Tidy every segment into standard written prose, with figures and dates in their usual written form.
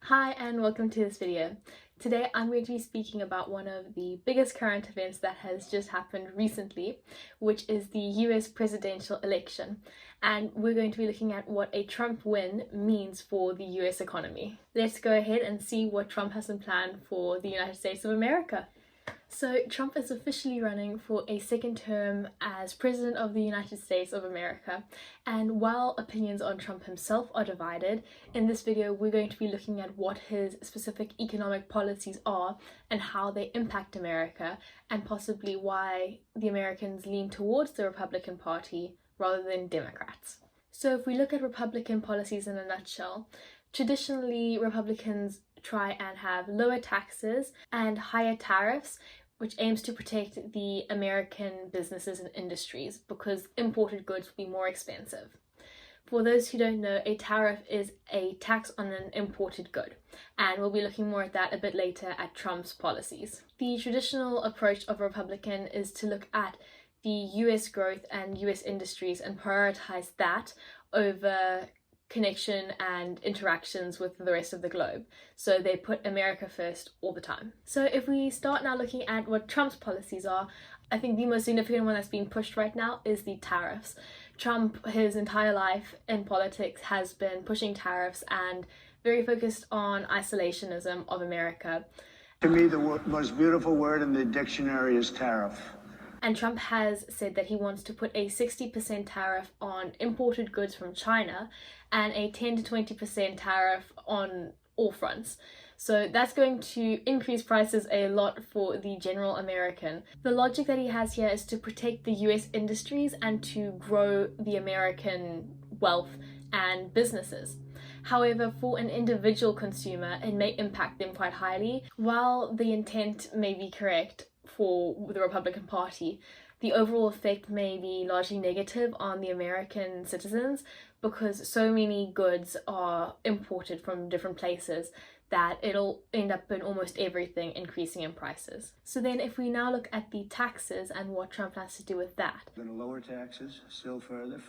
Hi and welcome to this video. Today I'm going to be speaking about one of the biggest current events that has just happened recently, which is the US presidential election. And we're going to be looking at what a Trump win means for the US economy. Let's go ahead and see what Trump has in plan for the United States of America. So Trump is officially running for a second term as President of the United States of America, and while opinions on Trump himself are divided, in this video we're going to be looking at what his specific economic policies are and how they impact America, and possibly why the Americans lean towards the Republican Party rather than Democrats. So if we look at Republican policies in a nutshell, traditionally Republicans try and have lower taxes and higher tariffs, which aims to protect the American businesses and industries because imported goods will be more expensive. For those who don't know, a tariff is a tax on an imported good, and we'll be looking more at that a bit later at Trump's policies. The traditional approach of a Republican is to look at the US growth and US industries and prioritize that over connection and interactions with the rest of the globe. So they put America first all the time. So if we start now looking at what Trump's policies are, I think the most significant one that's being pushed right now is the tariffs. Trump, his entire life in politics, has been pushing tariffs and very focused on isolationism of America. To me, the most beautiful word in the dictionary is tariff. And Trump has said that he wants to put a 60% tariff on imported goods from China and a 10 to 20% tariff on all fronts. So that's going to increase prices a lot for the general American. The logic that he has here is to protect the US industries and to grow the American wealth and businesses. However, for an individual consumer, it may impact them quite highly. While the intent may be correct for the Republican Party, the overall effect may be largely negative on the American citizens because so many goods are imported from different places that it'll end up in almost everything increasing in prices. So then if we now look at the taxes and what Trump plans to do with that. Going to lower taxes still further.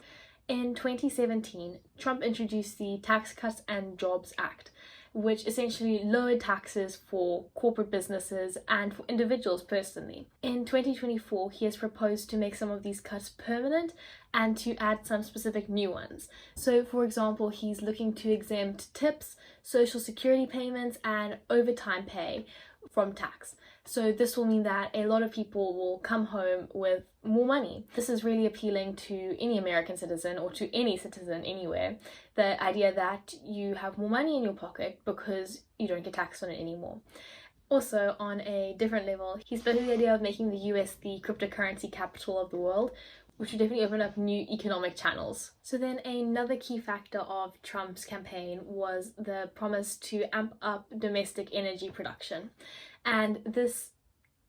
In 2017, Trump introduced the Tax Cuts and Jobs Act, which essentially lowered taxes for corporate businesses and for individuals personally. In 2024, he has proposed to make some of these cuts permanent and to add some specific new ones. So, for example, he's looking to exempt tips, social security payments, and overtime pay from tax. So this will mean that a lot of people will come home with more money. This is really appealing to any American citizen or to any citizen anywhere. The idea that you have more money in your pocket because you don't get taxed on it anymore. Also, on a different level, he spoke of the idea of making the US the cryptocurrency capital of the world, which would definitely open up new economic channels. So then another key factor of Trump's campaign was the promise to amp up domestic energy production. And this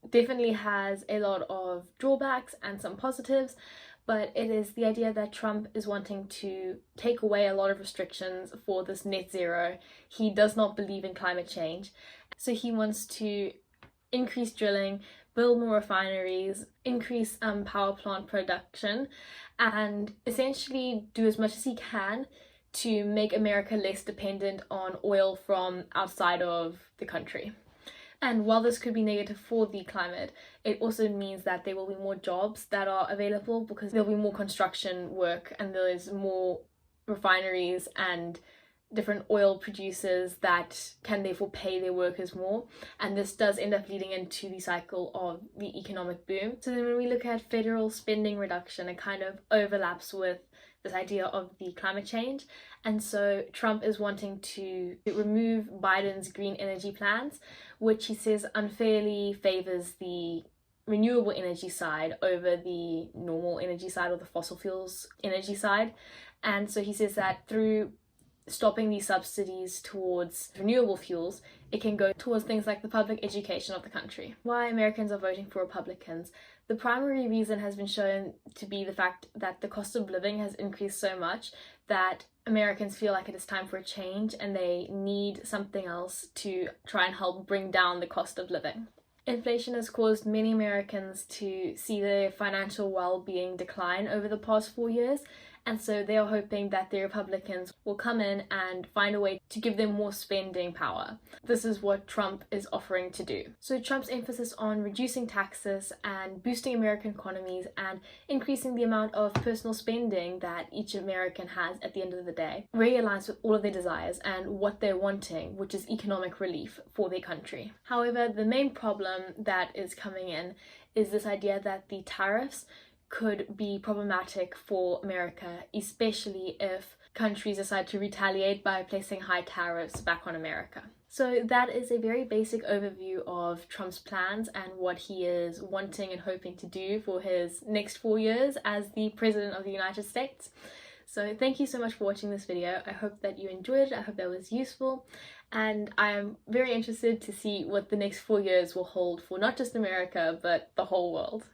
definitely has a lot of drawbacks and some positives, but it is the idea that Trump is wanting to take away a lot of restrictions for this net zero. He does not believe in climate change, so he wants to increase drilling, build more refineries, increase power plant production, and essentially do as much as he can to make America less dependent on oil from outside of the country. And while this could be negative for the climate, it also means that there will be more jobs that are available because there'll be more construction work and there's more refineries and different oil producers that can therefore pay their workers more, and this does end up leading into the cycle of the economic boom. So then when we look at federal spending reduction, it kind of overlaps with this idea of the climate change, and so Trump is wanting to remove Biden's green energy plans, which he says unfairly favors the renewable energy side over the normal energy side or the fossil fuels energy side. And so he says that through stopping these subsidies towards renewable fuels, it can go towards things like the public education of the country. Why Americans are voting for Republicans? The primary reason has been shown to be the fact that the cost of living has increased so much that Americans feel like it is time for a change and they need something else to try and help bring down the cost of living. Inflation has caused many Americans to see their financial well-being decline over the past 4 years, and so they are hoping that the Republicans will come in and find a way to give them more spending power. This is what Trump is offering to do. So Trump's emphasis on reducing taxes and boosting American economies and increasing the amount of personal spending that each American has at the end of the day really aligns with all of their desires and what they're wanting, which is economic relief for their country. However, the main problem that is coming in is this idea that the tariffs could be problematic for America, especially if countries decide to retaliate by placing high tariffs back on America. So that is a very basic overview of Trump's plans and what he is wanting and hoping to do for his next 4 years as the President of the United States. So thank you so much for watching this video. I hope that you enjoyed it. I hope that was useful. And I am very interested to see what the next 4 years will hold for not just America, but the whole world.